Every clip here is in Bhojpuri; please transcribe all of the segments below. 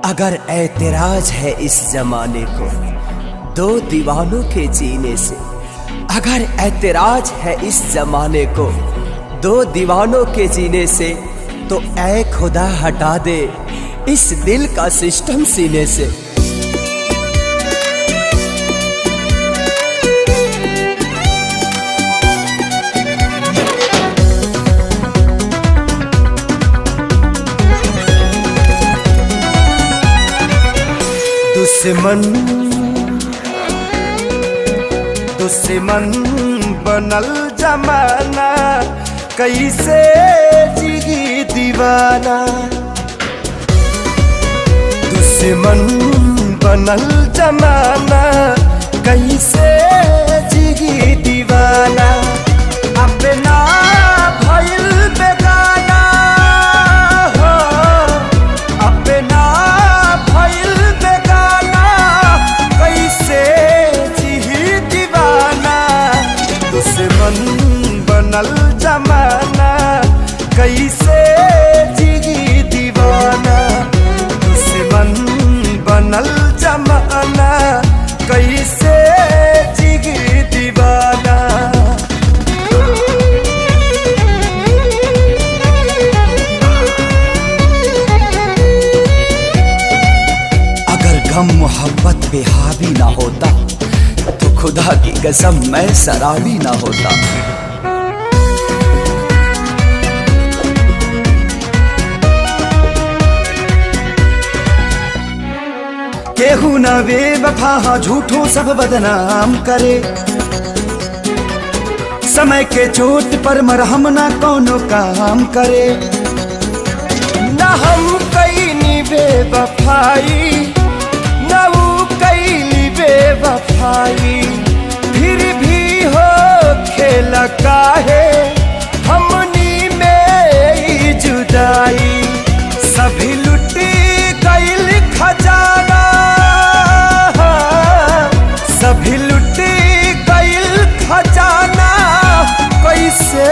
अगर ऐतराज है इस जमाने को दो दीवानों के जीने से, अगर ऐतराज है इस जमाने को दो दीवानों के जीने से, तो ऐ खुदा हटा दे इस दिल का सिस्टम सीने से। दुश्मन दुश्मन बनल जमाना, कैसे जिगी दीवाना। दुश्मन बनल जमाना, कैसे जिगी दीवाना। अपना भइल बेगाना हो, अपना भइल बेगाना, कैसे जिही दीवाना। दुश्मन बनल जमाना, कैसे जिगी दीवाना। दुश्मन बनल जमाना, कैसे जिगी दीवाना। अगर गम मोहब्बत पे हावी ना होता, तो खुदा की कसम मैं शराबी ना होता। केहू न बेवफा झूठों सब बदनाम करे, समय के चोट पर मरहम ना कोनो काम करे। न हम कैनी बेवफाई, न वो कैली बेवफाई, फिर भी हो खेला काहे हमनी में जुदाई। सभी लुटी गईल खजाना, सभी लुटी गईल खजाना, कैसे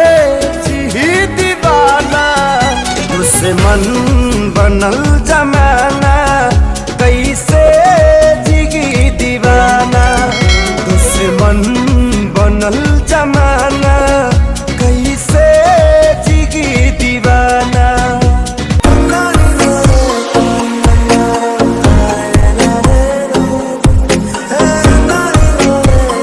जी दीवाना। दुश्मन बनल